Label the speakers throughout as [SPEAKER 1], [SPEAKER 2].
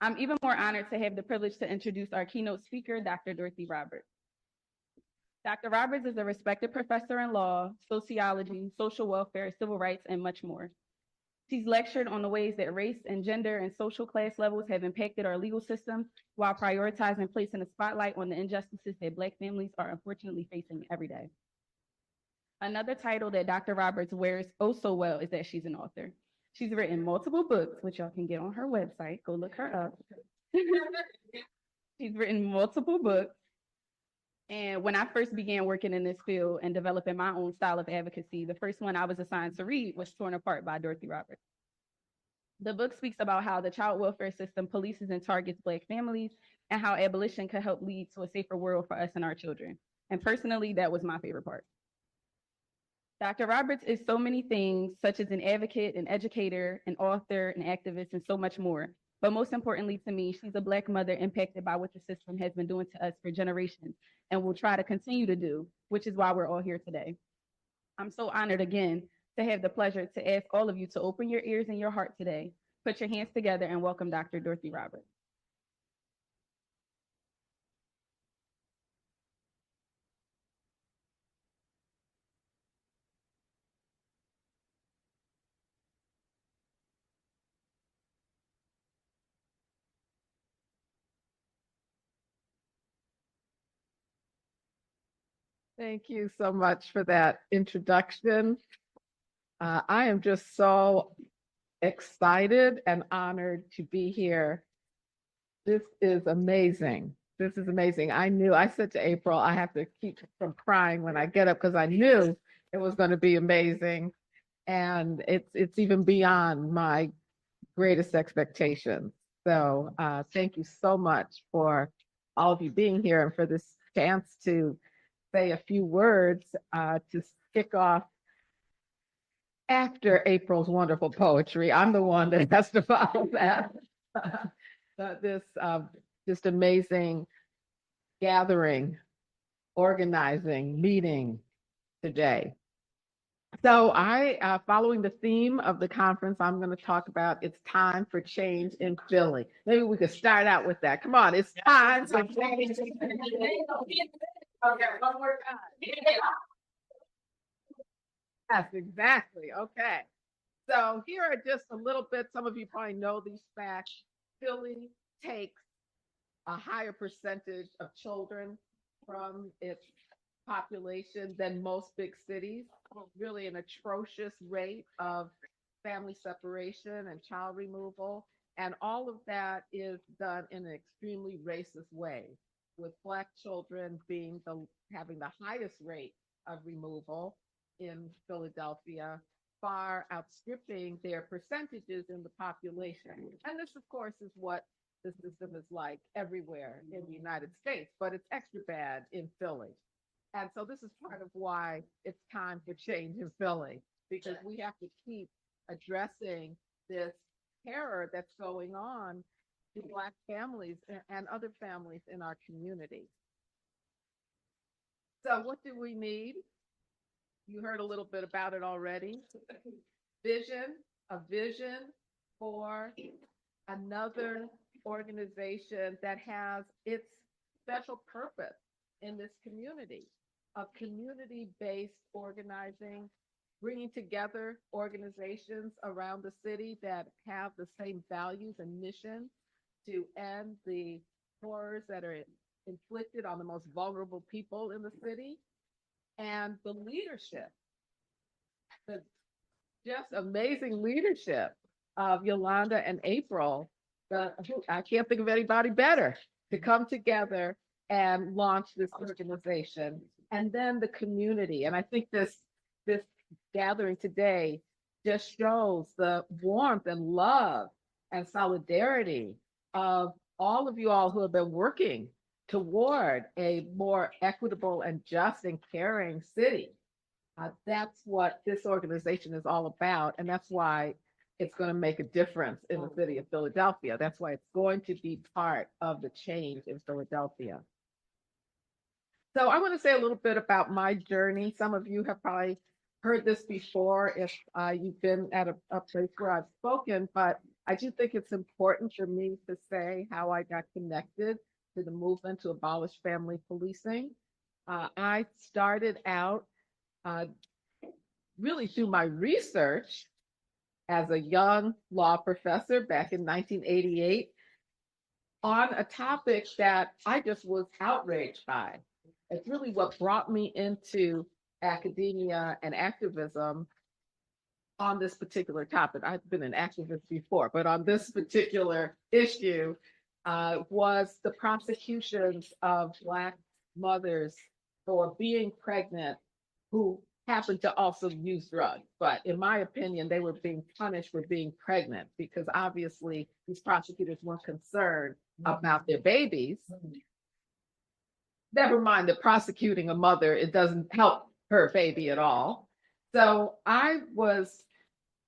[SPEAKER 1] I'm even more honored to have the privilege to introduce our keynote speaker, Dr. Dorothy Roberts. Dr. Roberts is a respected professor in law, sociology, social welfare, civil rights, and much more. She's lectured on the ways that race and gender and social class levels have impacted our legal system while prioritizing placing a spotlight on the injustices that Black families are unfortunately facing every day. Another title that Dr. Roberts wears oh so well is that she's an author. She's written multiple books, which y'all can get on her website. Go look her up. She's written multiple books. And when I first began working in this field and developing my own style of advocacy, the first one I was assigned to read was Torn Apart by Dorothy Roberts. The book speaks about how the child welfare system polices and targets Black families and how abolition could help lead to a safer world for us and our children. And personally, that was my favorite part. Dr. Roberts is so many things, such as an advocate, an educator, an author, an activist, and so much more. But most importantly to me, she's a Black mother impacted by what the system has been doing to us for generations and will try to continue to do, which is why we're all here today. I'm so honored again to have the pleasure to ask all of you to open your ears and your heart today. Put your hands together and welcome Dr. Dorothy Roberts.
[SPEAKER 2] Thank you so much for that introduction. I am just so excited and honored to be here. This is amazing. This is amazing. I said to April, I have to keep from crying when I get up because I knew it was going to be amazing. And it's even beyond my greatest expectations. So thank you so much for all of you being here and for this chance to say a few words to kick off after April's wonderful poetry. I'm the one that has to follow that. This just amazing gathering, organizing, meeting today. So following the theme of the conference, I'm going to talk about it's time for change in Philly. Maybe we could start out with that. Come on, it's time for change. Okay, one more time. Yes, exactly. Okay. So here are just a little bit. Some of you probably know these facts. Philly takes a higher percentage of children from its population than most big cities, really an atrocious rate of family separation and child removal. And all of that is done in an extremely racist way, with Black children having the highest rate of removal in Philadelphia, far outstripping their percentages in the population. And this, of course, is what the system is like everywhere in the United States, but it's extra bad in Philly. And so this is part of why it's time for change in Philly, because we have to keep addressing this terror that's going on to Black families and other families in our community. So what do we need? You heard a little bit about it already. A vision for another organization that has its special purpose in this community, of community-based organizing, bringing together organizations around the city that have the same values and mission to end the horrors that are inflicted on the most vulnerable people in the city, and the leadership, the just amazing leadership of Yolanda and April. I can't think of anybody better to come together and launch this organization. And then the community. And I think this gathering today just shows the warmth and love and solidarity of all of you all who have been working toward a more equitable and just and caring city. That's what this organization is all about. And that's why it's going to make a difference in the city of Philadelphia. That's why it's going to be part of the change in Philadelphia. So I want to say a little bit about my journey. Some of you have probably heard this before if you've been at a place where I've spoken, but I do think it's important for me to say how I got connected to the movement to abolish family policing. I started out uh, really through my research as a young law professor back in 1988 on a topic that I just was outraged by. It's really what brought me into academia and activism on this particular topic. I've been an activist before, but on this particular issue was the prosecutions of Black mothers for being pregnant who happened to also use drugs. But in my opinion, they were being punished for being pregnant because obviously these prosecutors weren't concerned about their babies. Never mind that prosecuting a mother, it doesn't help her baby at all. So I was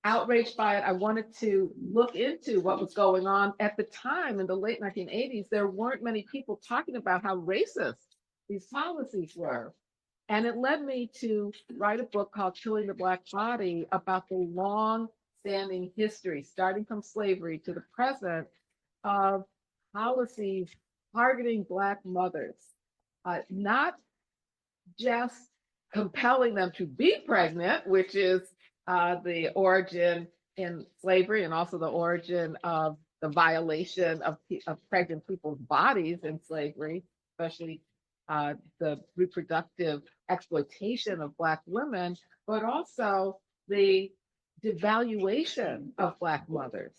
[SPEAKER 2] outraged by it. I wanted to look into what was going on at the time in the late 1980s. There weren't many people talking about how racist these policies were. And it led me to write a book called Killing the Black Body about the long-standing history, starting from slavery to the present, of policies targeting Black mothers, not just compelling them to be pregnant, which is the origin in slavery and also the origin of the violation of pregnant people's bodies in slavery, especially the reproductive exploitation of Black women, but also the devaluation of Black mothers.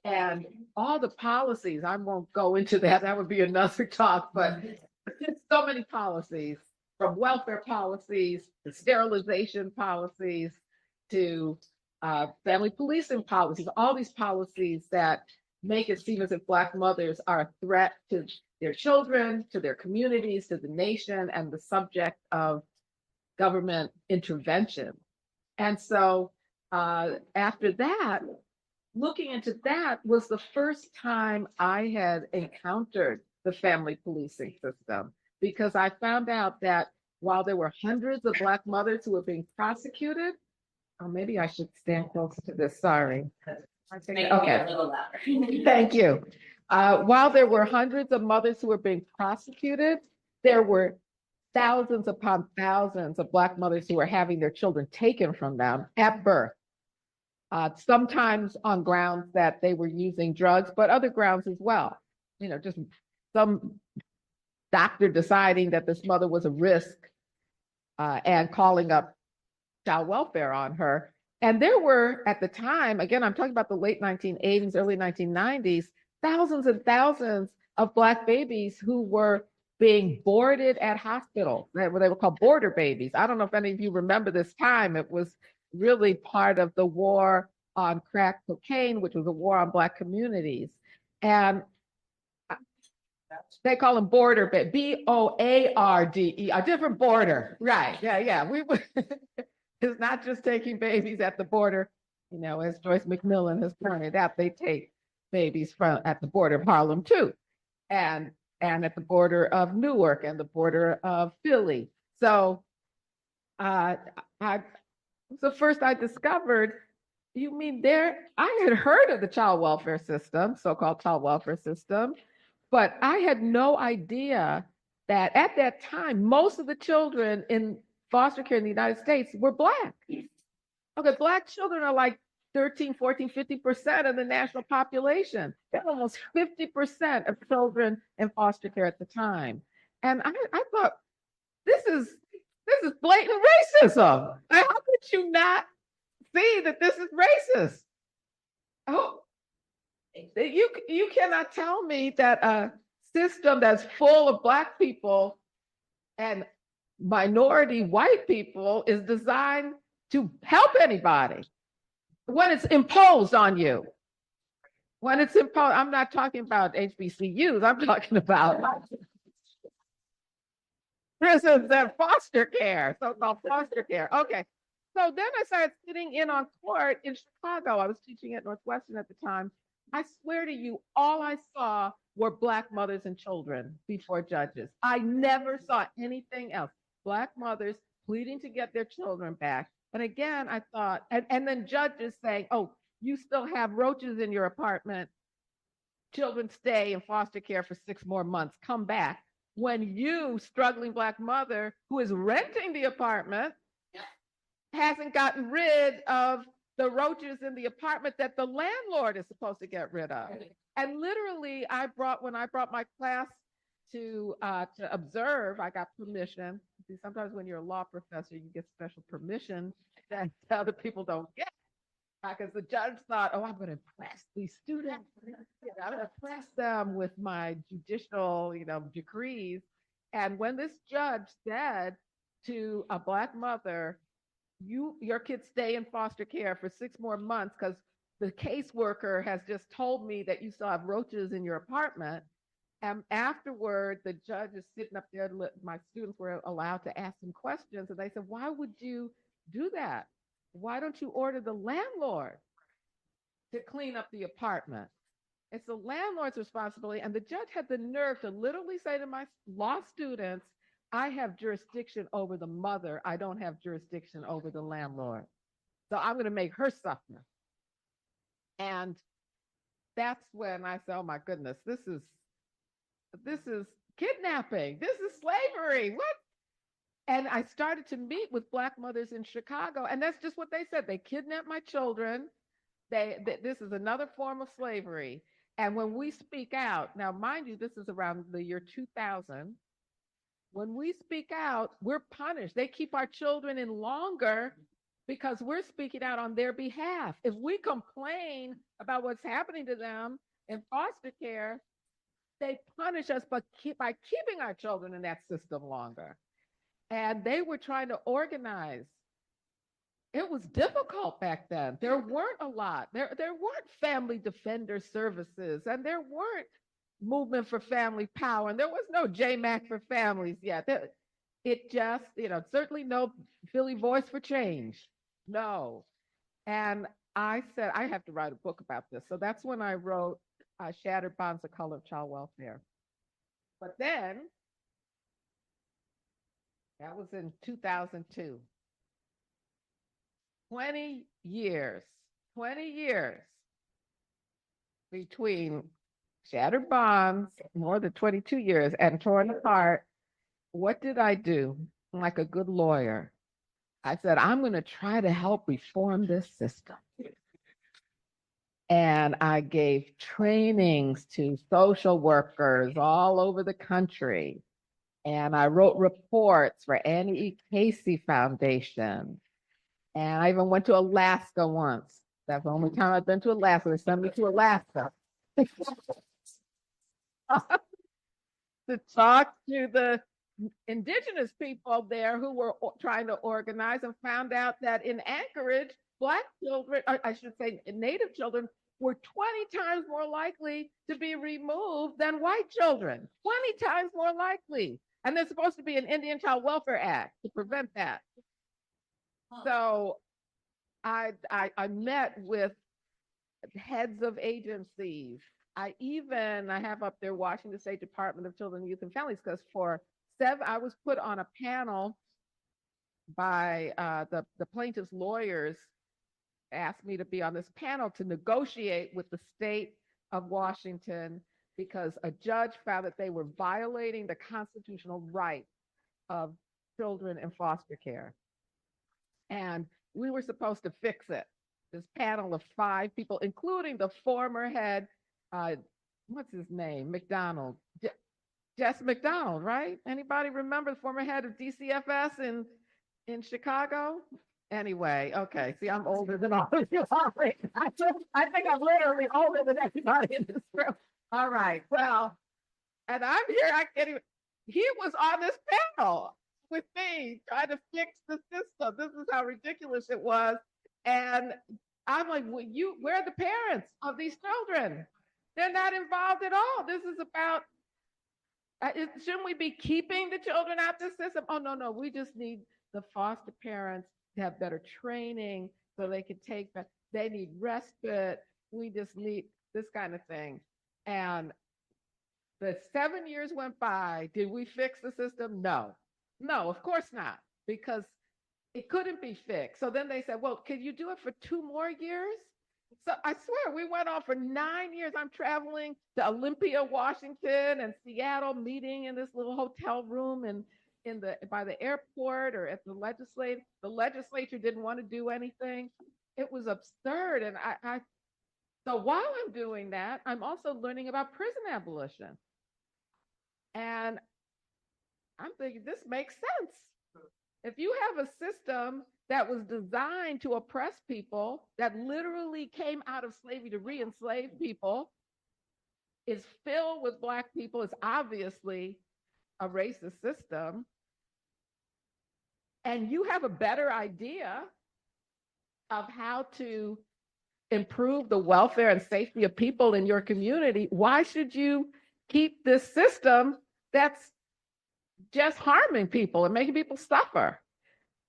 [SPEAKER 2] And all the policies, I won't go into that, that would be another talk, but so many policies, from welfare policies to sterilization policies to family policing policies, all these policies that make it seem as if Black mothers are a threat to their children, to their communities, to the nation, and the subject of government intervention. And so after that, looking into that was the first time I had encountered the family policing system, because I found out that while there were hundreds of Black mothers who were being prosecuted, or maybe I should stand closer to this, sorry. Okay. Thank you. While there were hundreds of mothers who were being prosecuted, there were thousands upon thousands of Black mothers who were having their children taken from them at birth. Sometimes on grounds that they were using drugs, but other grounds as well. You know, just some doctor deciding that this mother was a risk and calling up child welfare on her. And there were, at the time, again, I'm talking about the late 1980s, early 1990s, thousands and thousands of Black babies who were being boarded at hospitals. They were called border babies. I don't know if any of you remember this time. It was really part of the war on crack cocaine, which was a war on Black communities. And they call them border, B-O-A-R-D-E, a different border. Right, yeah. It's not just taking babies at the border, you know, as Joyce McMillan has pointed out, they take babies at the border of Harlem too, and at the border of Newark and the border of Philly. So so first I discovered, you mean I had heard of the child welfare system, so-called child welfare system, but I had no idea that at that time, most of the children in foster care in the United States were Black. Okay, Black children are like 13, 14, 50% of the national population. They're almost 50% of children in foster care at the time. And I thought, this is blatant racism. How could you not see that this is racist? Oh, you cannot tell me that a system that's full of Black people and minority white people is designed to help anybody when it's imposed on you. When it's imposed, I'm not talking about HBCUs, I'm talking about prisons and foster care, so-called foster care. Okay, so then I started sitting in on court in Chicago. I was teaching at Northwestern at the time. I swear to you, all I saw were Black mothers and children before judges. I never saw anything else. Black mothers pleading to get their children back. And again, I thought, and then judges saying, oh, you still have roaches in your apartment. Children stay in foster care for 6 more months, come back. When you, struggling Black mother who is renting the apartment, hasn't gotten rid of the roaches in the apartment that the landlord is supposed to get rid of. And literally, when I brought my class to observe, I got permission. See, sometimes when you're a law professor, you get special permission that other people don't get. Because the judge thought, oh, I'm going to impress these students. I'm going to impress them with my judicial, decrees. And when this judge said to a Black mother, your kids stay in foster care for 6 more months because the caseworker has just told me that you still have roaches in your apartment. And afterward, the judge is sitting up there. My students were allowed to ask him questions. And they said, why would you do that? Why don't you order the landlord to clean up the apartment? It's the landlord's responsibility. And the judge had the nerve to literally say to my law students, I have jurisdiction over the mother. I don't have jurisdiction over the landlord. So I'm going to make her suffer. And that's when I said, oh my goodness, this is kidnapping. This is slavery. What? And I started to meet with Black mothers in Chicago. And that's just what they said. They kidnapped my children. This is another form of slavery. And when we speak out, now mind you, this is around the year 2000. When we speak out, we're punished. They keep our children in longer because we're speaking out on their behalf. If we complain about what's happening to them in foster care, they punish us by keeping our children in that system longer. And they were trying to organize. It was difficult back then. There weren't a lot. There weren't family defender services, and there weren't movement for family power, and there was no JMAC for families yet. It just, certainly no Philly Voice for Change. No. And I said, I have to write a book about this. So that's when I wrote Shattered Bonds, The Color of Child Welfare. But then, that was in 2002. 20 years between Shattered Bonds, more than 22 years, and Torn Apart. What did I do? Like a good lawyer, I said, I'm going to try to help reform this system. And I gave trainings to social workers all over the country. And I wrote reports for Annie E. Casey Foundation. And I even went to Alaska once. That's the only time I've been to Alaska. They sent me to Alaska to talk to the indigenous people there who were trying to organize, and found out that in Anchorage, Black children, I should say Native children, were 20 times more likely to be removed than white children. 20 times more likely. And there's supposed to be an Indian Child Welfare Act to prevent that. So I met with heads of agencies. I have up there Washington State Department of Children, Youth, and Families, because I was put on a panel by the plaintiff's lawyers, asked me to be on this panel to negotiate with the state of Washington because a judge found that they were violating the constitutional right of children in foster care. And we were supposed to fix it. This panel of 5 people, including the former head, what's his name? McDonald. Jess McDonald, right? Anybody remember the former head of DCFS in Chicago? Anyway, okay. See, I'm older than all of you. I think I'm literally older than everybody in this room. All right. Well, and I'm here. I can't even. He was on this panel with me trying to fix the system. This is how ridiculous it was. And I'm like, where are the parents of these children? They're not involved at all. This is about, shouldn't we be keeping the children out of the system? Oh, no. We just need the foster parents to have better training so they can they need respite. We just need this kind of thing. And the 7 years went by. Did we fix the system? No, of course not, because it couldn't be fixed. So then they said, well, can you do it for 2 more years? So I swear we went on for 9 years. I'm traveling to Olympia, Washington, and Seattle, meeting in this little hotel room and in the by the airport or at the legislature. The legislature didn't want to do anything. It was absurd. And I so while I'm doing that, I'm also learning about prison abolition. And I'm thinking this makes sense. If you have a system that was designed to oppress people, that literally came out of slavery to re-enslave people, is filled with Black people, is obviously a racist system, and you have a better idea of how to improve the welfare and safety of people in your community, why should you keep this system that's just harming people and making people suffer?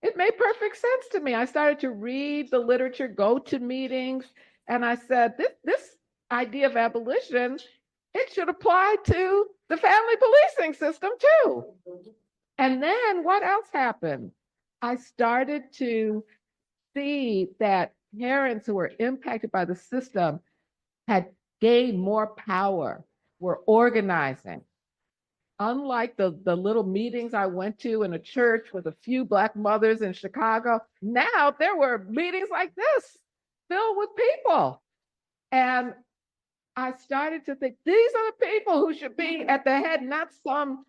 [SPEAKER 2] It made perfect sense to me. I started to read the literature, go to meetings, and I said, this idea of abolition, it should apply to the family policing system too. And then what else happened? I started to see that parents who were impacted by the system had gained more power, were organizing. Unlike the little meetings I went to in a church with a few Black mothers in Chicago, now there were meetings like this filled with people. And I started to think these are the people who should be at the head, not some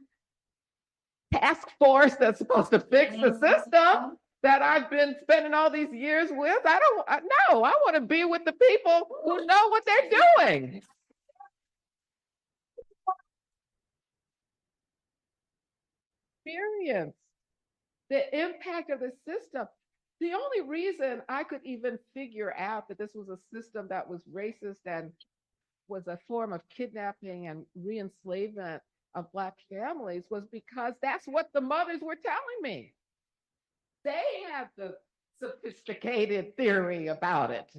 [SPEAKER 2] task force that's supposed to fix the system that I've been spending all these years with. I want to be with the people who know what they're doing. Experience the impact of the system. The only reason I could even figure out that this was a system that was racist and was a form of kidnapping and re-enslavement of Black families was because that's what the mothers were telling me. They had the sophisticated theory about it.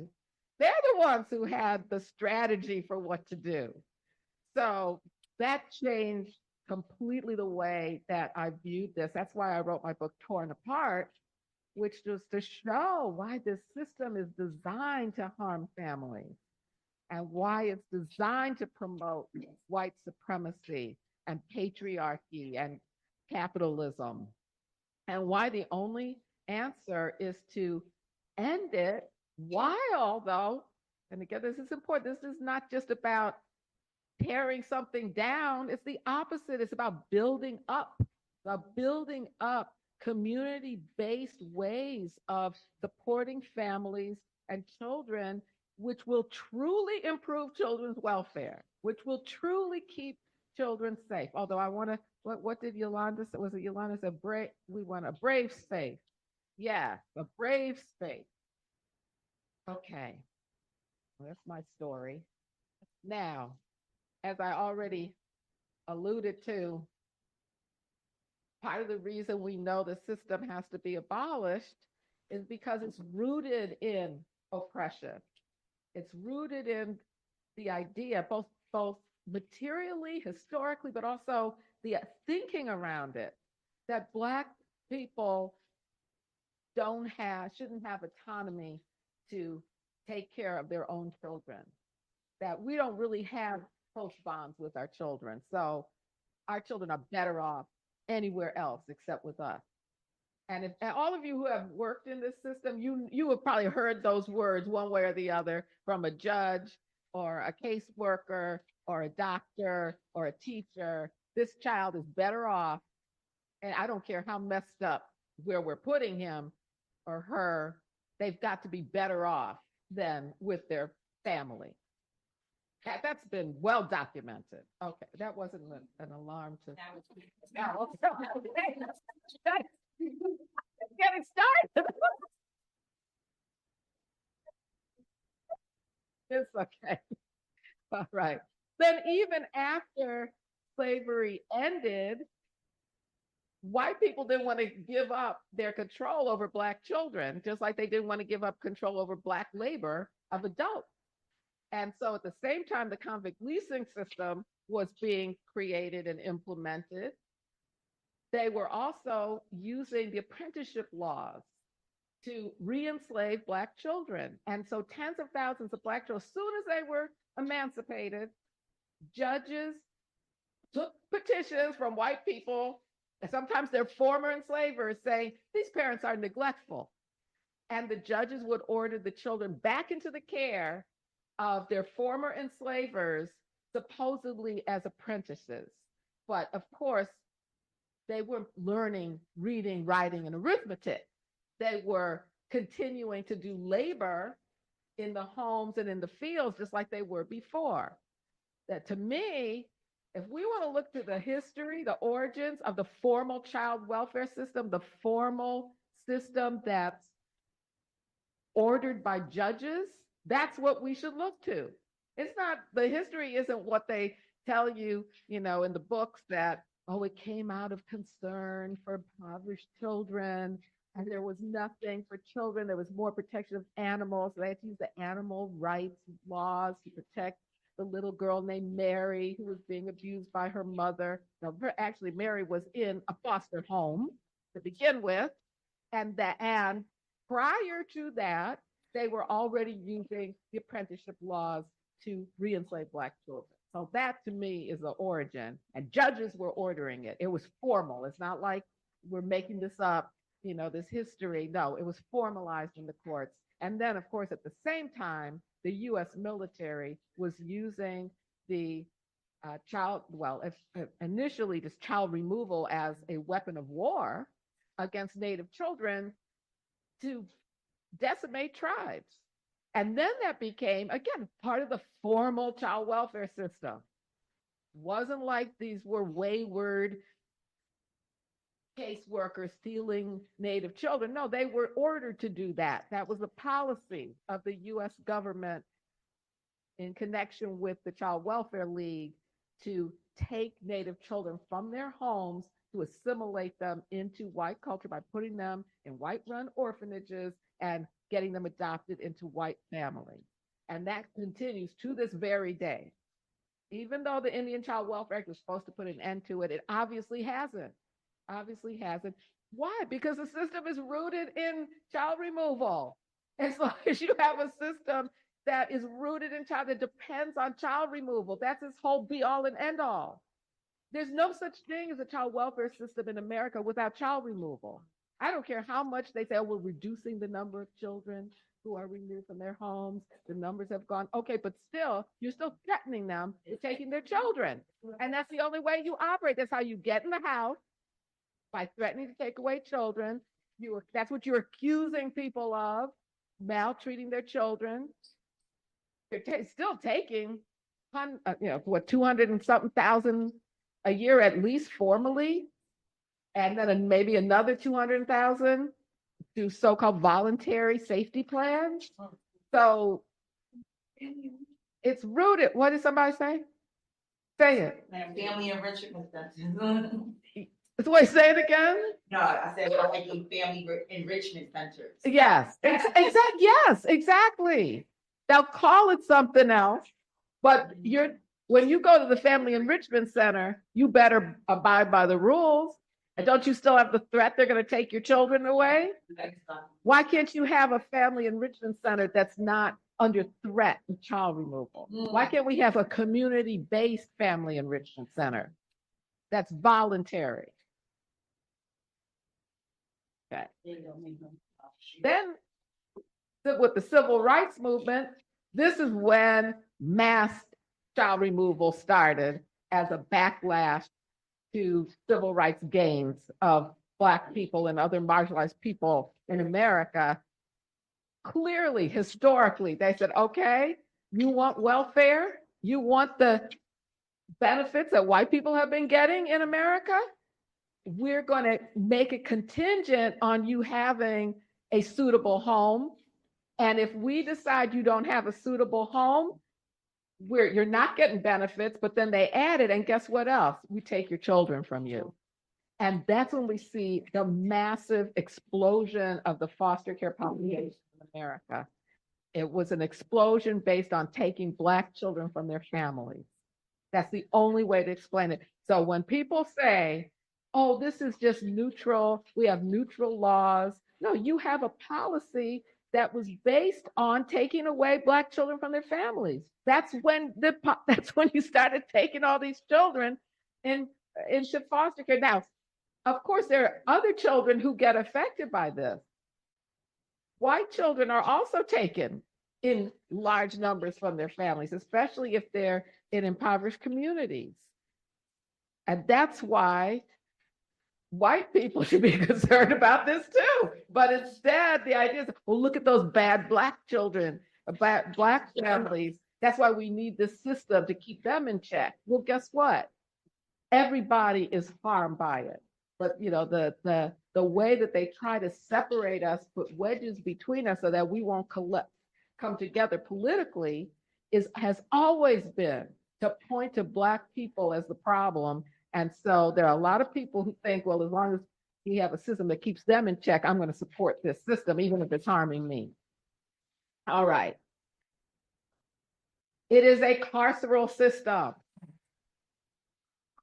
[SPEAKER 2] They're the ones who had the strategy for what to do. So that changed completely the way that I viewed this. That's why I wrote my book, Torn Apart, which was to show why this system is designed to harm families and why it's designed to promote white supremacy and patriarchy and capitalism, and why the only answer is to end it while, though, and again, this is important, this is not just about tearing something down, it's the opposite. It's about building up community-based ways of supporting families and children, which will truly improve children's welfare, which will truly keep children safe. Although I want to, what did Yolanda say? Was it Yolanda said, we want a brave space. Yeah, a brave space. Okay, well, that's my story. Now, as I already alluded to, part of the reason we know the system has to be abolished is because it's rooted in oppression. It's rooted in the idea, both materially, historically, but also the thinking around it, that Black people shouldn't have autonomy to take care of their own children, that we don't really have close bonds with our children. So our children are better off anywhere else except with us. And all of you who have worked in this system, you have probably heard those words one way or the other from a judge or a caseworker or a doctor or a teacher. This child is better off, and I don't care how messed up where we're putting him or her, they've got to be better off than with their family. That's been well documented. Okay, that wasn't an alarm to. That was getting started. It's okay. All right. Then even after slavery ended, white people didn't want to give up their control over Black children, just like they didn't want to give up control over Black labor of adults. And so at the same time, the convict leasing system was being created and implemented, they were also using the apprenticeship laws to re-enslave Black children. And so tens of thousands of Black children, as soon as they were emancipated, judges took petitions from white people, and sometimes they're former enslavers, saying these parents are neglectful. And the judges would order the children back into the care of their former enslavers, supposedly as apprentices. But of course, they weren't learning reading, writing, and arithmetic. They were continuing to do labor in the homes and in the fields just like they were before. That, to me, if we want to look to the history, the origins of the formal child welfare system, the formal system that's ordered by judges, that's what we should look to. It's not, the history isn't what they tell you, in the books that, oh, it came out of concern for impoverished children, and there was nothing for children. There was more protection of animals. So they had to use the animal rights laws to protect the little girl named Mary, who was being abused by her mother. Now, actually, Mary was in a foster home to begin with, and prior to that, they were already using the apprenticeship laws to re-enslave Black children. So that, to me, is the origin. And judges were ordering it. It was formal. It's not like we're making this up, this history. No, it was formalized in the courts. And then, of course, at the same time, the U.S. military was using the initially just child removal as a weapon of war against Native children to decimate tribes. And then that became, again, part of the formal child welfare system. Wasn't like these were wayward caseworkers stealing Native children. No, they were ordered to do that. That was the policy of the US government in connection with the Child Welfare League to take Native children from their homes, to assimilate them into white culture by putting them in white-run orphanages and getting them adopted into white families. And that continues to this very day. Even though the Indian Child Welfare Act was supposed to put an end to it, it obviously hasn't. Why? Because the system is rooted in child removal. As long as you have a system that is rooted in child, that depends on child removal, that's its whole be all and end all. There's no such thing as a child welfare system in America without child removal. I don't care how much they say, oh, we're reducing the number of children who are removed from their homes. The numbers have gone, okay, but still, you're still threatening them with taking their children. And that's the only way you operate. That's how you get in the house, by threatening to take away children. That's what you're accusing people of, maltreating their children. They're still taking, 200 and something thousand a year, at least formally, and then maybe another 200,000 through so-called voluntary safety plans. So it's rooted. What did somebody say? Say it.
[SPEAKER 3] Family enrichment centers.
[SPEAKER 2] Wait, say it again.
[SPEAKER 3] No, I said we're making family enrichment centers.
[SPEAKER 2] Yes, yes, exactly. They'll call it something else, but when you go to the family enrichment center, you better abide by the rules. And don't you still have the threat they're going to take your children away? Why can't you have a family enrichment center that's not under threat of child removal? Why can't we have a community-based family enrichment center that's voluntary? Okay. Then, with the civil rights movement, this is when mass child removal started as a backlash to civil rights gains of Black people and other marginalized people in America. Clearly, historically, they said, okay, you want welfare? You want the benefits that white people have been getting in America? We're going to make it contingent on you having a suitable home. And if we decide you don't have a suitable home, you're not getting benefits, but then they add it, and guess what else? We take your children from you. And that's when we see the massive explosion of the foster care population in America. It was an explosion based on taking Black children from their families. That's the only way to explain it. So when people say, oh, this is just neutral, we have neutral laws, No, you have a policy that was based on taking away Black children from their families. That's when you started taking all these children into foster care. Now, of course, there are other children who get affected by this. White children are also taken in large numbers from their families, especially if they're in impoverished communities. And that's why white people should be concerned about this too. But instead, the idea is, well, look at those bad Black children, Black families. That's why we need this system to keep them in check. Well, guess what? Everybody is harmed by it. But the way that they try to separate us, put wedges between us so that we won't come together politically, has always been to point to Black people as the problem. And so there are a lot of people who think, well, as long as we have a system that keeps them in check, I'm going to support this system, even if it's harming me. All right. It is a carceral system.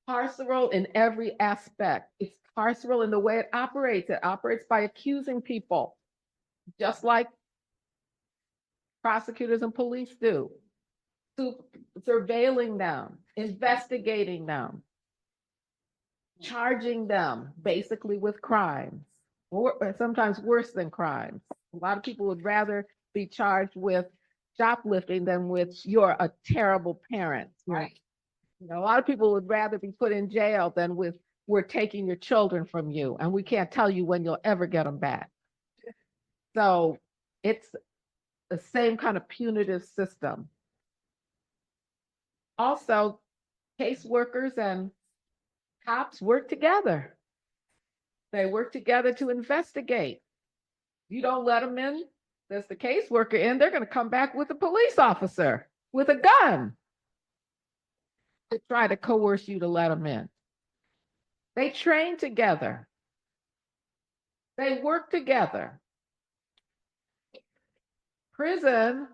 [SPEAKER 2] Carceral in every aspect. It's carceral in the way it operates. It operates by accusing people, just like prosecutors and police do, surveilling them, investigating them, charging them basically with crimes, or sometimes worse than crimes. A lot of people would rather be charged with shoplifting than with you're a terrible parent. Right. A lot of people would rather be put in jail than with we're taking your children from you and we can't tell you when you'll ever get them back. So it's the same kind of punitive system. Also, caseworkers and cops work together. They work together to investigate. You don't let them in, there's the caseworker in, they're going to come back with a police officer with a gun to try to coerce you to let them in. They train together. They work together. Prison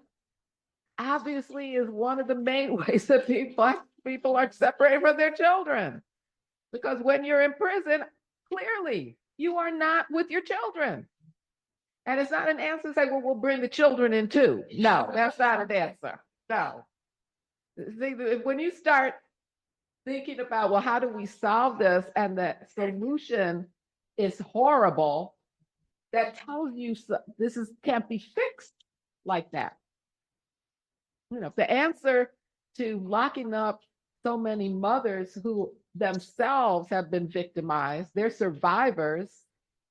[SPEAKER 2] obviously is one of the main ways that Black people are separated from their children. Because when you're in prison, clearly you are not with your children. And it's not an answer to say, well, we'll bring the children in too. No, that's not an answer. No. See, when you start thinking about, well, how do we solve this? And the solution is horrible, that tells you this can't be fixed like that. The answer to locking up so many mothers who themselves have been victimized, they're survivors.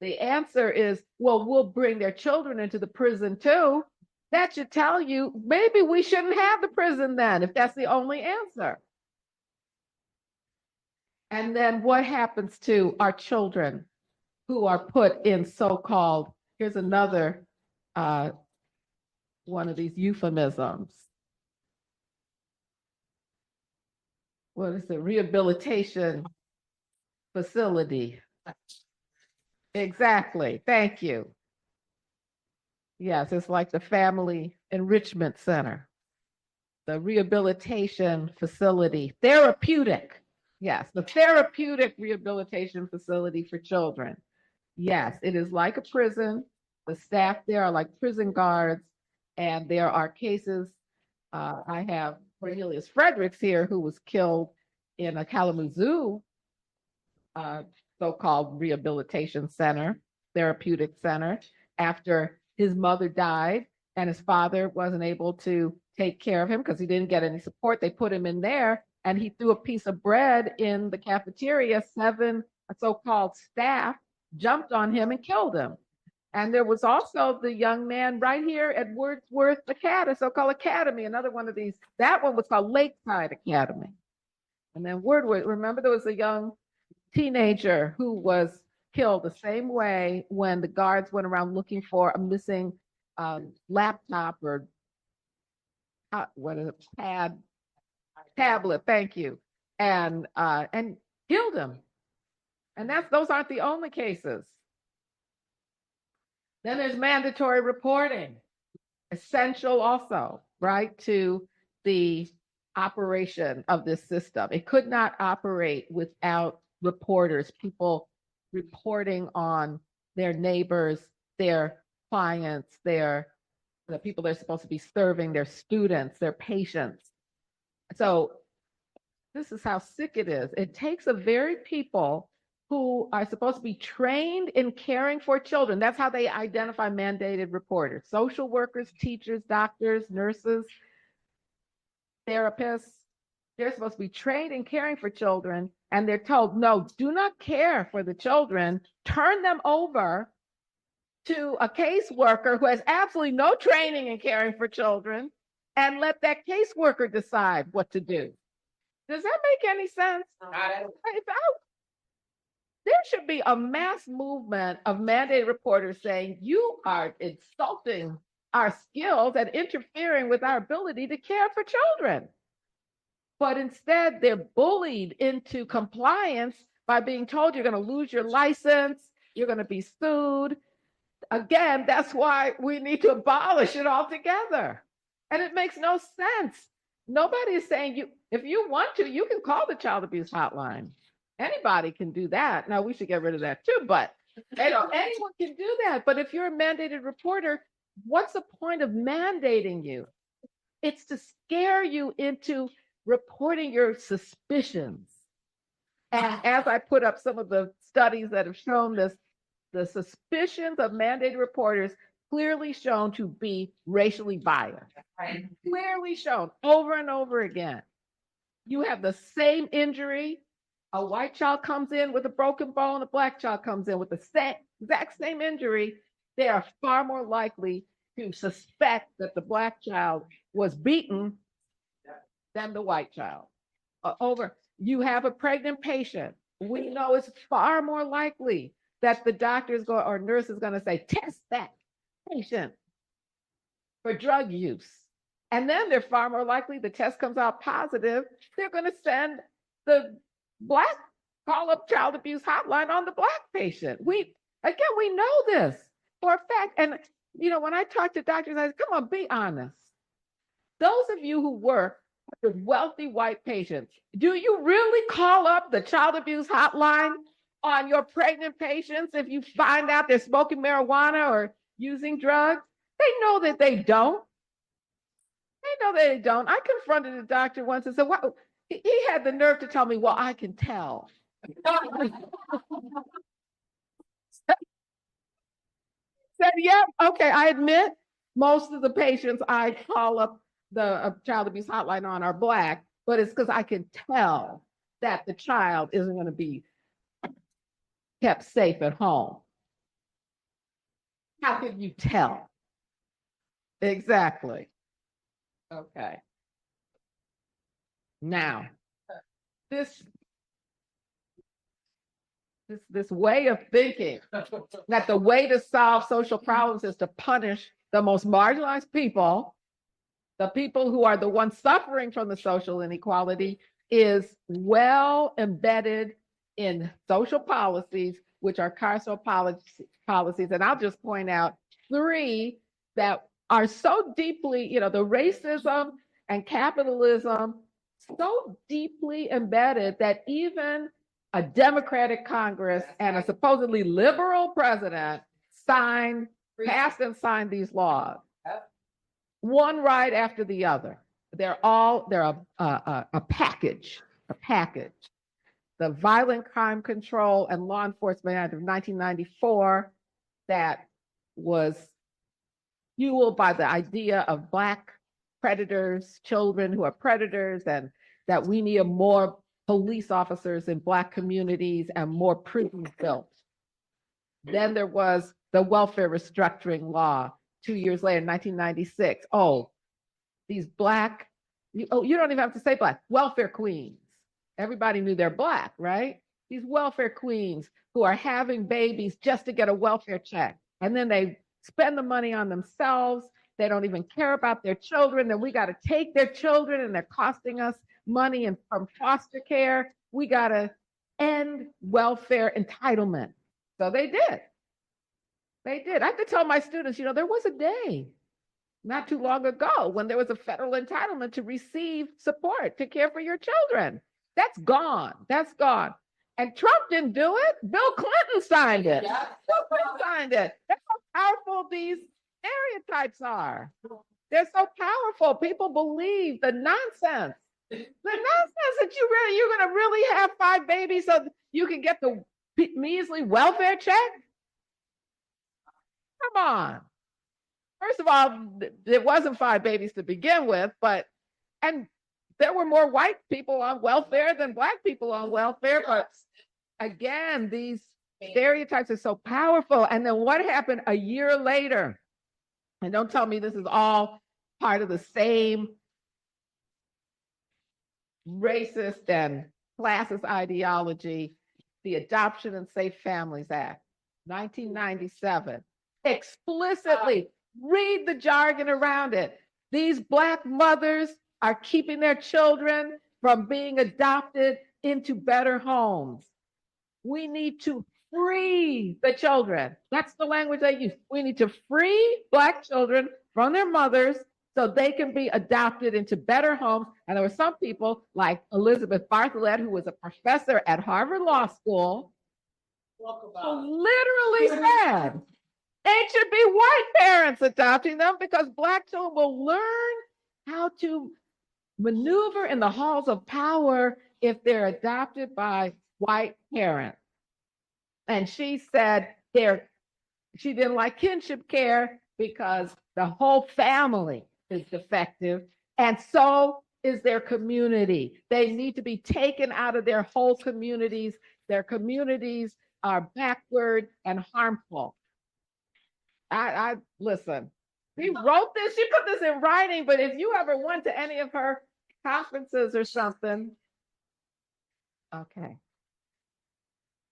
[SPEAKER 2] The answer is, well, we'll bring their children into the prison too. That should tell you maybe we shouldn't have the prison then, if that's the only answer. And then what happens to our children who are put in so-called, here's another one of these euphemisms. What is it? Rehabilitation facility. Exactly. Thank you. Yes, it's like the Family Enrichment Center, the rehabilitation facility, therapeutic. Yes, the therapeutic rehabilitation facility for children. Yes, it is like a prison. The staff there are like prison guards, and there are cases. I have Cornelius Fredericks here, who was killed in a Kalamazoo so-called rehabilitation center, therapeutic center, after his mother died and his father wasn't able to take care of him because he didn't get any support. They put him in there, and he threw a piece of bread in the cafeteria. 7 so-called staff jumped on him and killed him. And there was also the young man right here at Wordsworth Academy, so-called academy, another one of these. That one was called Lakeside Academy. And then Wordsworth, remember there was a young teenager who was killed the same way when the guards went around looking for a missing laptop or what is it, tablet, thank you, and killed him. And those aren't the only cases. Then there's mandatory reporting, essential also, right, to the operation of this system. It could not operate without reporters, people reporting on their neighbors' their clients, the people they're supposed to be serving, their students, their patients. So this is how sick it is. It takes the very people who are supposed to be trained in caring for children. That's how they identify mandated reporters. Social workers, teachers, doctors, nurses, therapists. They're supposed to be trained in caring for children, and they're told, no, do not care for the children. Turn them over to a caseworker who has absolutely no training in caring for children, and let that caseworker decide what to do. Does that make any sense? There should be a mass movement of mandated reporters saying, you are insulting our skills and interfering with our ability to care for children. But instead, they're bullied into compliance by being told you're going to lose your license, you're going to be sued. Again, that's why we need to abolish it altogether. And it makes no sense. Nobody is saying if you want to, you can call the child abuse hotline. Anybody can do that. Now, we should get rid of that too, but anyone can do that. But if you're a mandated reporter, what's the point of mandating you? It's to scare you into reporting your suspicions. And as I put up some of the studies that have shown this, the suspicions of mandated reporters clearly shown to be racially biased.
[SPEAKER 3] Right.
[SPEAKER 2] Clearly shown over and over again. You have the same injury. A white child comes in with a broken bone, a black child comes in with the exact same injury. They are far more likely to suspect that the black child was beaten than the white child. You have a pregnant patient. We know it's far more likely that the doctors or nurse is going to say, test that patient for drug use. And then they're far more likely the test comes out positive. They're going to send the black call-up child abuse hotline on the black patient. We know this for a fact. And, when I talk to doctors, I say, come on, be honest. Those of you who work with wealthy white patients, do you really call up the child abuse hotline on your pregnant patients if you find out they're smoking marijuana or using drugs? They know that they don't. They know that they don't. I confronted a doctor once and said, "What?" He had the nerve to tell me, well, I can tell. Said, yeah, okay, I admit most of the patients I call up the child abuse hotline on are black, but it's because I can tell that the child isn't going to be kept safe at home. How can you tell? Exactly. Okay. Now, this way of thinking that the way to solve social problems is to punish the most marginalized people, the people who are the ones suffering from the social inequality, is well embedded in social policies, which are carceral policies. And I'll just point out 3 that are so deeply, the racism and capitalism, so deeply embedded that even a Democratic Congress and a supposedly liberal president passed and signed these laws, one right after the other. They're a package. The Violent Crime Control and Law Enforcement Act of 1994 that was fueled by the idea of Black predators, children who are predators, and that we need more police officers in Black communities and more prisons built. Then there was the welfare restructuring law 2 years later, 1996. These Black, you don't even have to say Black, welfare queens. Everybody knew they're Black, right? These welfare queens who are having babies just to get a welfare check. And then they spend the money on themselves. They don't even care about their children. Then we got to take their children and they're costing us money from foster care. We got to end welfare entitlement. So they did. I have to tell my students, there was a day not too long ago when there was a federal entitlement to receive support to care for your children. That's gone. And Trump didn't do it. Bill Clinton signed it. Yeah. Bill Clinton signed it. That's how powerful these stereotypes are. They're so powerful. People believe the nonsense. The nonsense that you're going to really have 5 babies so you can get the measly welfare check. Come on. First of all, it wasn't 5 babies to begin with, and there were more white people on welfare than Black people on welfare. But again, these stereotypes are so powerful. And then what happened a year later? And don't tell me this is all part of the same racist and classist ideology, the Adoption and Safe Families Act, 1997, explicitly read the jargon around it. These Black mothers are keeping their children from being adopted into better homes. We need to free the children. That's the language they use. We need to free Black children from their mothers so they can be adopted into better homes. And there were some people like Elizabeth Bartholet, who was a professor at Harvard Law School, who literally said it should be white parents adopting them because Black children will learn how to maneuver in the halls of power if they're adopted by white parents. And she said she didn't like kinship care because the whole family is defective, and so is their community. They need to be taken out of their whole communities. Their communities are backward and harmful. I listen. She wrote this, she put this in writing, but if you ever went to any of her conferences or something, okay.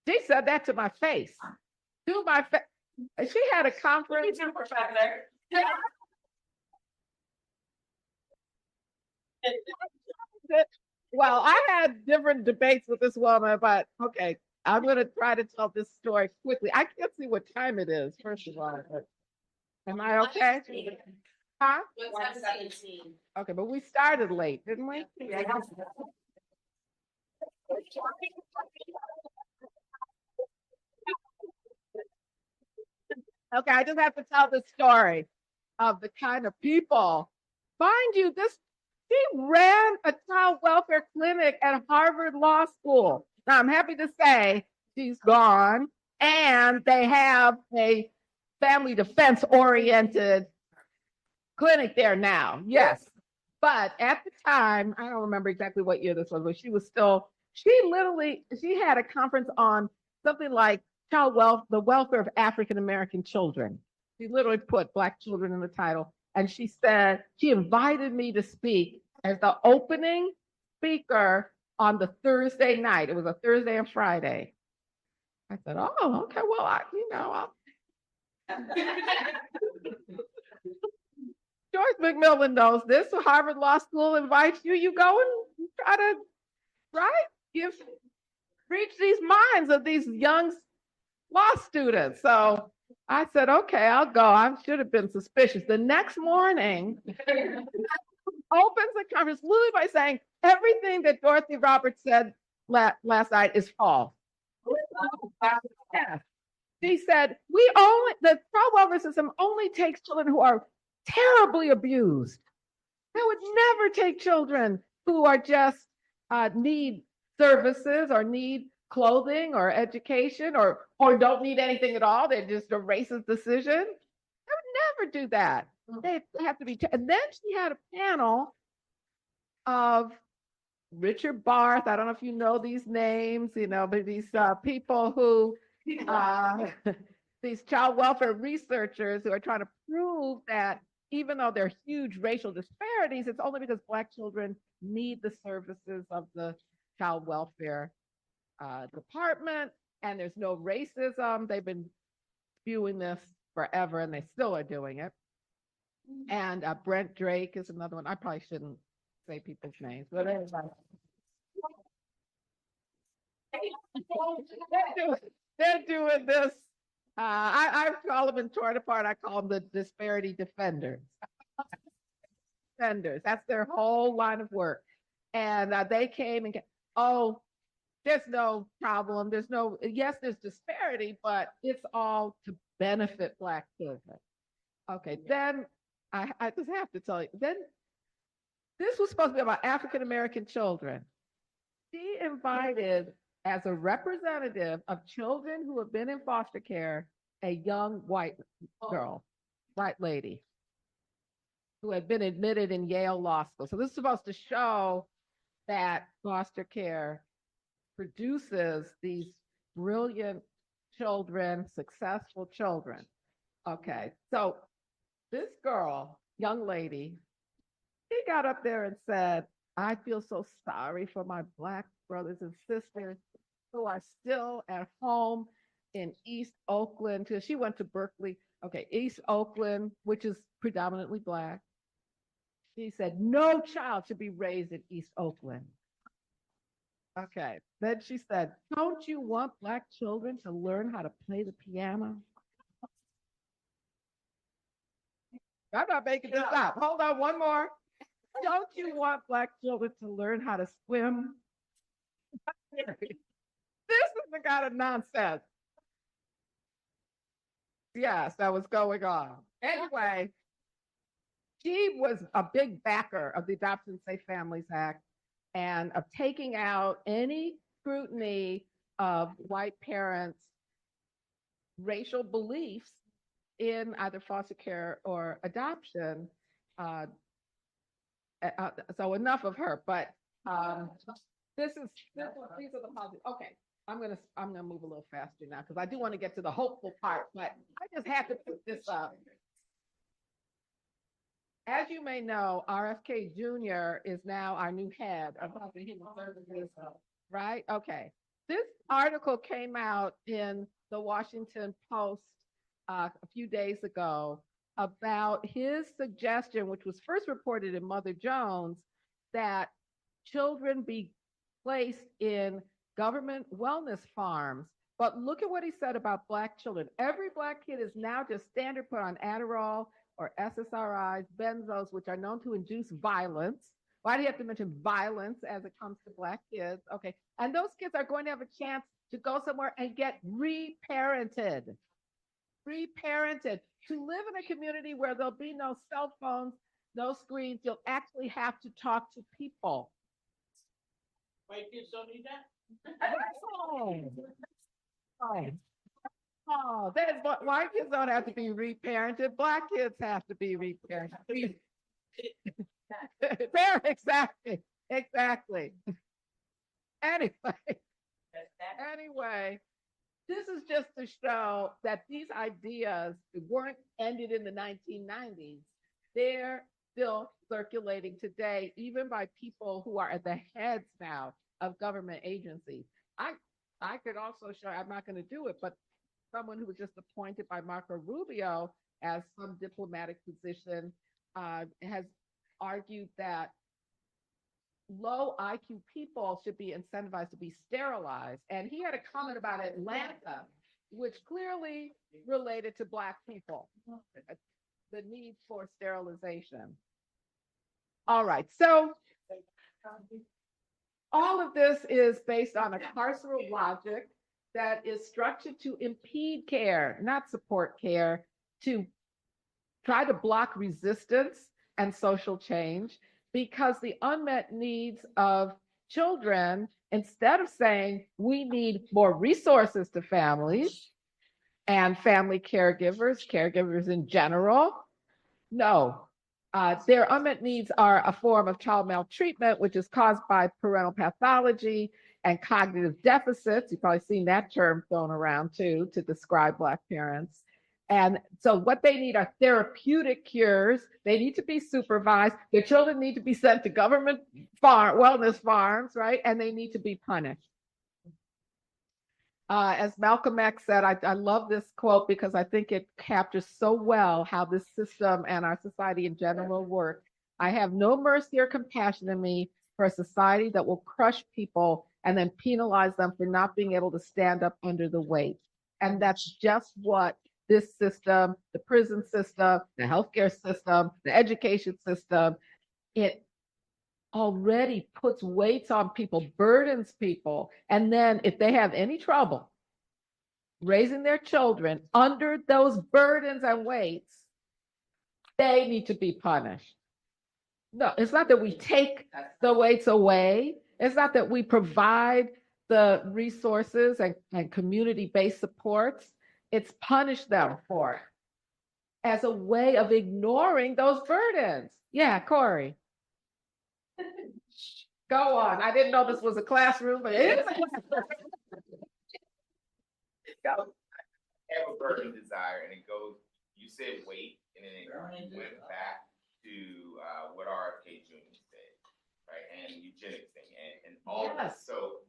[SPEAKER 2] She said that to my face. To my face. She had a conference. Well, I had different debates with this woman, but okay, I'm going to try to tell this story quickly. I can't see what time it is, first of all. Am I okay? Huh? Okay, but we started late, didn't we? Okay, I just have to tell the story of the kind of people. Mind you, she ran a child welfare clinic at Harvard Law School. Now, I'm happy to say she's gone, and they have a family defense oriented clinic there now. Yes. But at the time, I don't remember exactly what year this was, but she had a conference on something like the welfare of African American children. She literally put Black children in the title. And she said, she invited me to speak as the opening speaker on the Thursday night. It was a Thursday and Friday. I said, oh, okay, well, I'll. Joyce McMillan knows this. So Harvard Law School invites you. You go and try to reach these minds of these young law students. So I said, okay, I'll go. I should have been suspicious. The next morning, opens the conference literally by saying everything that Dorothy Roberts said last night is false. Yeah. She said, the child welfare system only takes children who are terribly abused. They would never take children who are just need services or need clothing or education or don't need anything at all. They're just a racist decision. They would never do that. They have to be. And then she had a panel of Richard Barth. I don't know if you know these names, but these people who, these child welfare researchers who are trying to prove that even though there are huge racial disparities, it's only because Black children need the services of the child welfare department, and there's no racism. They've been spewing this forever, and they still are doing it. And Brent Drake is another one. I probably shouldn't say people's names, but anyway. They're doing this. I call them in torn apart. I call them the disparity defenders. That's their whole line of work. And they came and there's no problem. There's disparity, but it's all to benefit Black children. Okay, then I just have to tell you, then this was supposed to be about African American children. She invited, as a representative of children who have been in foster care, a young white girl, white lady, who had been admitted in Yale Law School. So this is supposed to show that foster care produces these brilliant children, successful children. Okay, so this girl, young lady, she got up there and said, I feel so sorry for my Black brothers and sisters who are still at home in East Oakland, because she went to Berkeley. Okay, East Oakland, which is predominantly Black. She said, no child should be raised in East Oakland. Okay, then she said, don't you want Black children to learn how to play the piano? I'm not making this up. Hold on, one more. Don't you want Black children to learn how to swim? This is the kind of nonsense. Yes, that was going on. Anyway, she was a big backer of the Adoption Safe Families Act and of taking out any scrutiny of white parents' racial beliefs in either foster care or adoption. So enough of her, but these are the positive. Okay, I'm gonna move a little faster now because I do want to get to the hopeful part, but I just had to put this up. As you may know, RFK Jr. is now our new head of Health and Human Services, right? Okay. This article came out in the Washington Post a few days ago about his suggestion, which was first reported in Mother Jones, that children be placed in government wellness farms. But look at what he said about Black children. Every Black kid is now just standard put on Adderall or SSRIs, benzos, which are known to induce violence. Why do you have to mention violence as it comes to Black kids? Okay, and those kids are going to have a chance to go somewhere and get reparented. Reparented, to live in a community where there'll be no cell phones, no screens. You'll actually have to talk to people.
[SPEAKER 3] White kids don't need that?
[SPEAKER 2] Oh, that is what white kids don't have to be reparented. Black kids have to be reparented. Exactly. Anyway, this is just to show that these ideas weren't ended in the 1990s. They're still circulating today, even by people who are at the heads now of government agencies. I could also show, I'm not going to do it, but someone who was just appointed by Marco Rubio as some diplomatic position has argued that low IQ people should be incentivized to be sterilized. And he had a comment about Atlanta, which clearly related to Black people, the need for sterilization. All right, so all of this is based on a carceral logic that is structured to impede care, not support care, to try to block resistance and social change, because the unmet needs of children, instead of saying we need more resources to families and family caregivers in general, no. Their unmet needs are a form of child maltreatment, which is caused by parental pathology and cognitive deficits. You've probably seen that term thrown around too to describe Black parents. And so what they need are therapeutic cures. They need to be supervised. Their children need to be sent to government wellness farms, right? And they need to be punished. As Malcolm X said, I love this quote because I think it captures so well how this system and our society in general work. I have no mercy or compassion in me for a society that will crush people and then penalize them for not being able to stand up under the weight. And that's just what this system, the prison system, the healthcare system, the education system, it already puts weights on people, burdens people. And then if they have any trouble, raising their children under those burdens and weights, they need to be punished. No, it's not that we take the weights away. It's not that we provide the resources and community-based supports. It's punish them for it as a way of ignoring those burdens. Yeah, Corey. Go on. I didn't know this was a classroom, but it is a classroom. Go.
[SPEAKER 4] Have a burning desire, and it goes. You said wait, and then it went back to what RFK Jr. said, right, and eugenics thing, and all of that. So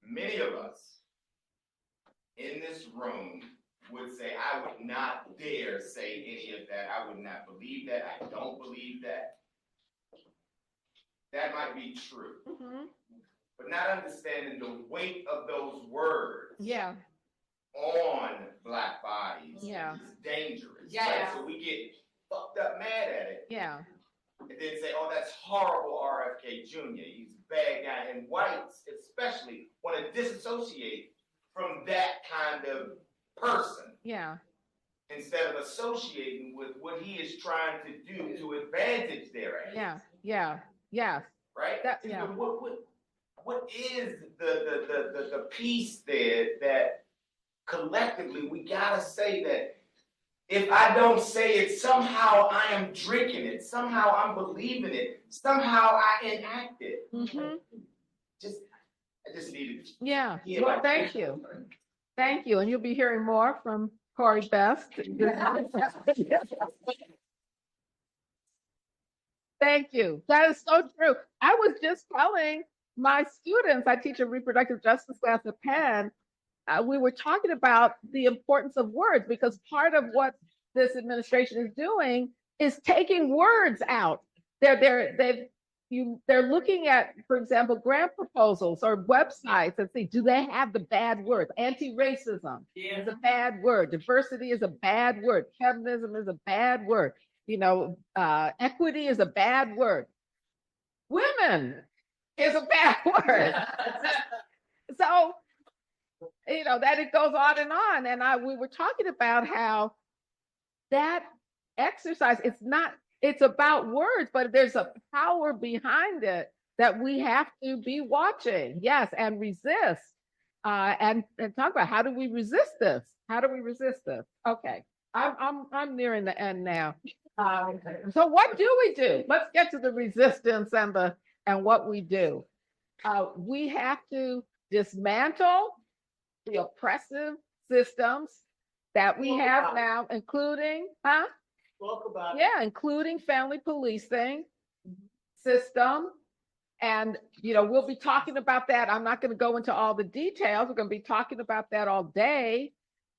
[SPEAKER 4] many of us in this room would say, I would not dare say any of that. I would not believe that. I don't believe that. That might be true. But not understanding the weight of those words on Black bodies is dangerous. Right? So we get fucked up mad at it. And then say, oh, that's horrible, RFK Jr. He's a bad guy. And whites especially want to disassociate from that kind of person. Instead of associating with what he is trying to do to advantage their ass. Right? What is the piece there that collectively we gotta say that if I don't say it, somehow I am drinking it, somehow I'm believing it, somehow I enact it. I just needed to.
[SPEAKER 2] Well, thank you. Thank you. And you'll be hearing more from Corey Best. Thank you. That is so true. I was just telling my students, I teach a reproductive justice class at Penn, we were talking about the importance of words, because part of what this administration is doing is taking words out. They're looking at, for example, grant proposals or websites and see, do they have the bad words? Anti-racism is a bad word. Diversity is a bad word. Feminism is a bad word. Equity is a bad word. Women is a bad word. So, that it goes on. And we were talking about how that exercise, it's about words, but there's a power behind it that we have to be watching. Yes, and resist. And talk about, how do we resist this? How do we resist this? Okay. I'm nearing the end now. So what do we do? Let's get to the resistance and what we do. We have to dismantle the oppressive systems that we have now, including, including family policing system. And, we'll be talking about that. I'm not going to go into all the details. We're going to be talking about that all day.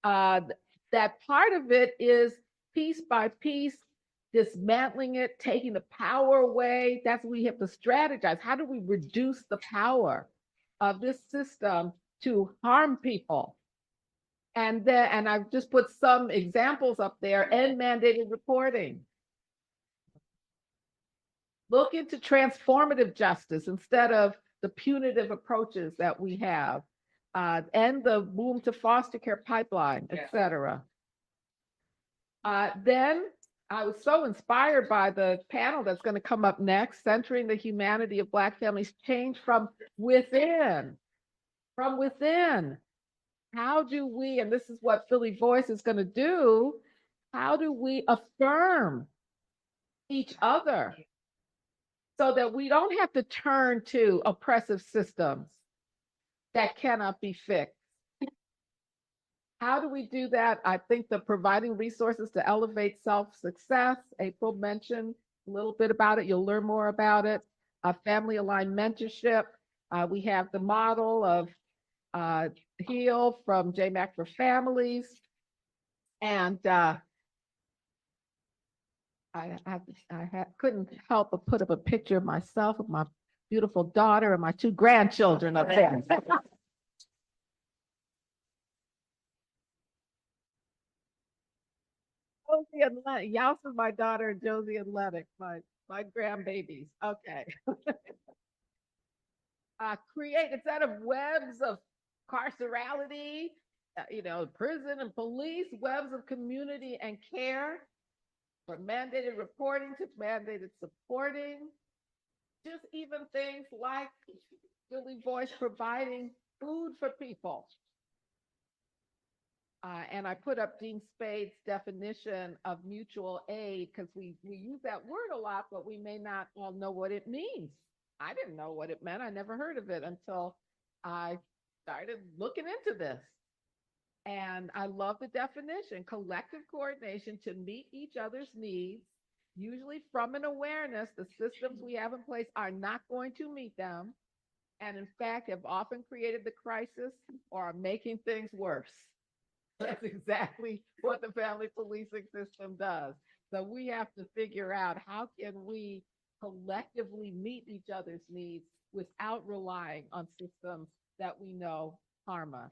[SPEAKER 2] That part of it is piece by piece, dismantling it, taking the power away. That's what we have to strategize. How do we reduce the power of this system to harm people? And I've just put some examples up there. End mandated reporting. Look into transformative justice instead of the punitive approaches that we have. End the womb to foster care pipeline, et cetera. Then I was so inspired by the panel that's going to come up next, Centering the Humanity of Black Families, Change from Within. From within. How do we, and this is what Philly Voice is going to do, how do we affirm each other so that we don't have to turn to oppressive systems that cannot be fixed? How do we do that? I think the providing resources to elevate self-success, April mentioned a little bit about it. You'll learn more about it. Family-aligned mentorship. We have the model of HEAL from JMAC for Families. And couldn't help but put up a picture of myself, of my beautiful daughter and my two grandchildren up there. Josie and Lennox. Yous is my daughter, and Josie and Lennox, my grandbabies. Okay. Create, instead of webs of carcerality, prison and police, webs of community and care, from mandated reporting to mandated supporting, just even things like Philly Voice providing food for people. And I put up Dean Spade's definition of mutual aid because we use that word a lot, but we may not all know what it means. I didn't know what it meant. I never heard of it until I started looking into this. And I love the definition: collective coordination to meet each other's needs, usually from an awareness the systems we have in place are not going to meet them, and in fact have often created the crisis or are making things worse. That's exactly what the family policing system does. So we have to figure out how can we collectively meet each other's needs without relying on systems that we know harm us.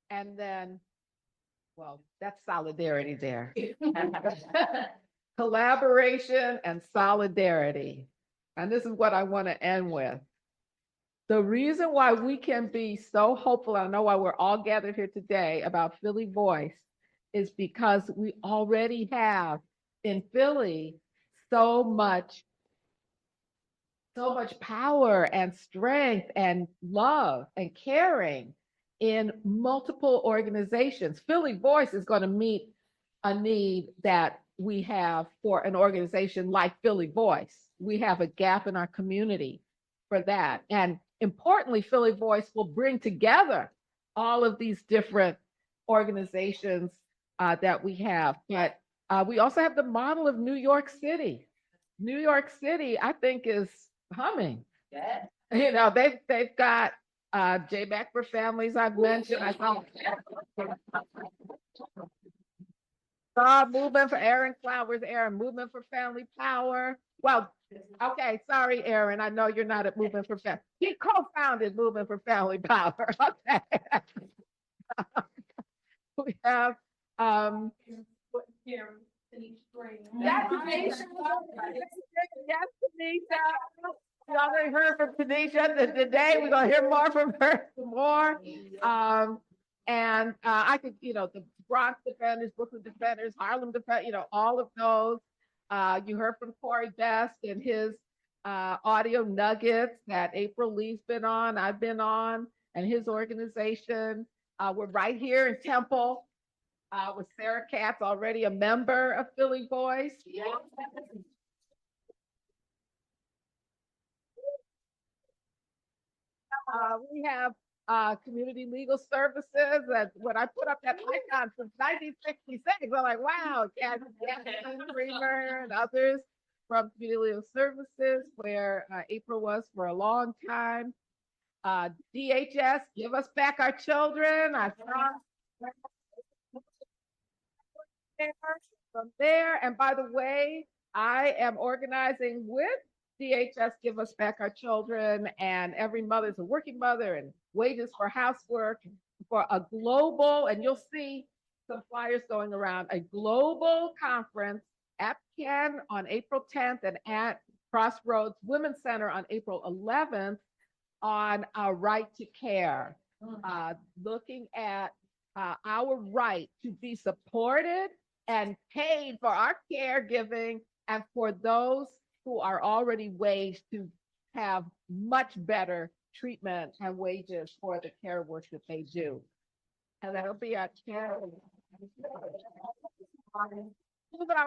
[SPEAKER 2] And then, well, that's solidarity there. Collaboration and solidarity. And this is what I want to end with. The reason why we can be so hopeful, I know why we're all gathered here today about Philly Voice, is because we already have in Philly so much power and strength and love and caring in multiple organizations. Philly Voice is going to meet a need that we have for an organization like Philly Voice. We have a gap in our community for that. And importantly, Philly Voice will bring together all of these different organizations that we have. But we also have the model of New York City. New York City, I think, is humming.
[SPEAKER 3] Yeah.
[SPEAKER 2] They've got J-Back for Families, I've mentioned. I saw Movement for Aaron Flowers, Movement for Family Power. Well, okay, sorry, Aaron. I know you're not at Movement for Family. He co-founded Movement for Family Power. Okay. We have
[SPEAKER 3] Yes,
[SPEAKER 2] Tanisha. You already heard from Tanisha today. We're gonna hear more from her some more. And I could, the Bronx Defenders, Brooklyn Defenders, Harlem Defenders, all of those. You heard from Corey Best and his audio nuggets that April Lee's been on, I've been on, and his organization. We're right here in Temple with Sarah Katz, already a member of Philly Voice. Yeah. We have community legal services. And when I put up that icon since 1966, I'm like, wow, Kathy Creamer and others from community legal services, where April was for a long time. DHS, give us back our children. I saw from there. And by the way, I am organizing with DHS Give Us Back Our Children, and Every Mother's a Working Mother, and Wages for Housework, for a global, and you'll see some flyers going around, a global conference at Penn on April 10th and at Crossroads Women's Center on April 11th on our right to care, looking at our right to be supported and paid for our caregiving, and for those who are already waged to have much better treatment and wages for the care work that they do. And that'll be at Juvenile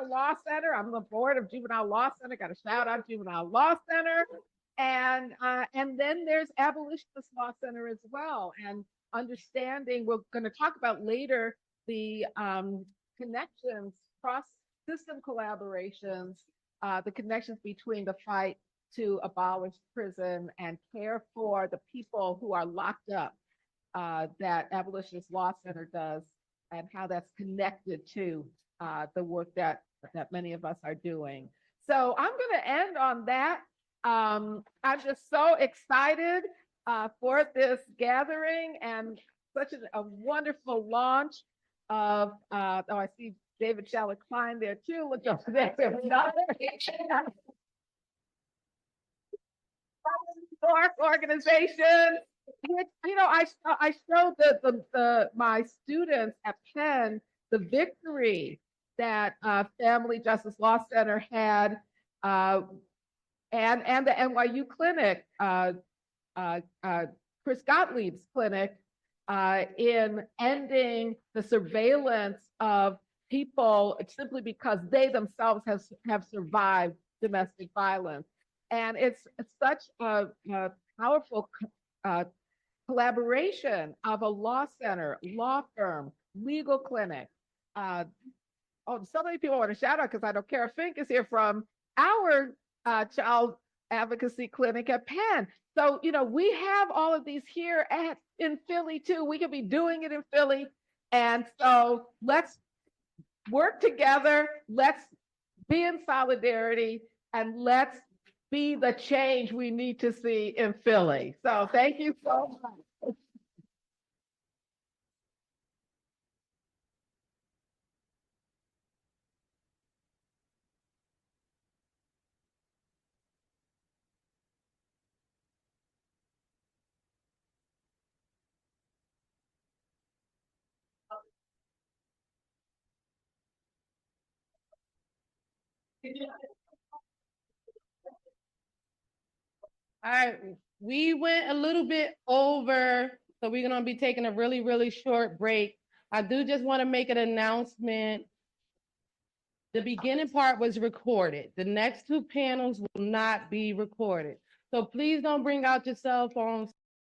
[SPEAKER 2] Law Center. I'm on the board of Juvenile Law Center. Got a shout out Juvenile Law Center. And then there's Abolitionist Law Center as well. And understanding, we're going to talk about later the connections, cross-system collaborations, the connections between the fight to abolish prison and care for the people who are locked up that Abolitionist Law Center does, and how that's connected to the work that many of us are doing. So I'm going to end on that. I'm just so excited for this gathering, and such a wonderful launch of, I see David Shallow Klein there too. Look over there. Organization. I showed my students at Penn the victory that Family Justice Law Center had, and the NYU clinic, Chris Gottlieb's clinic, in ending the surveillance of people simply because they themselves have survived domestic violence. And it's such a powerful collaboration of a law center, law firm, legal clinic. So many people want to shout out because I know Kara Fink is here from our child advocacy clinic at Penn. So, we have all of these here in Philly too. We could be doing it in Philly. And so let's work together. Let's be in solidarity, and let's be the change we need to see in Philly. So thank you so much.
[SPEAKER 5] All right, we went a little bit over, so we're gonna be taking a really, really short break. I do just want to make an announcement. The beginning part was recorded. The next two panels will not be recorded. So please don't bring out your cell phones.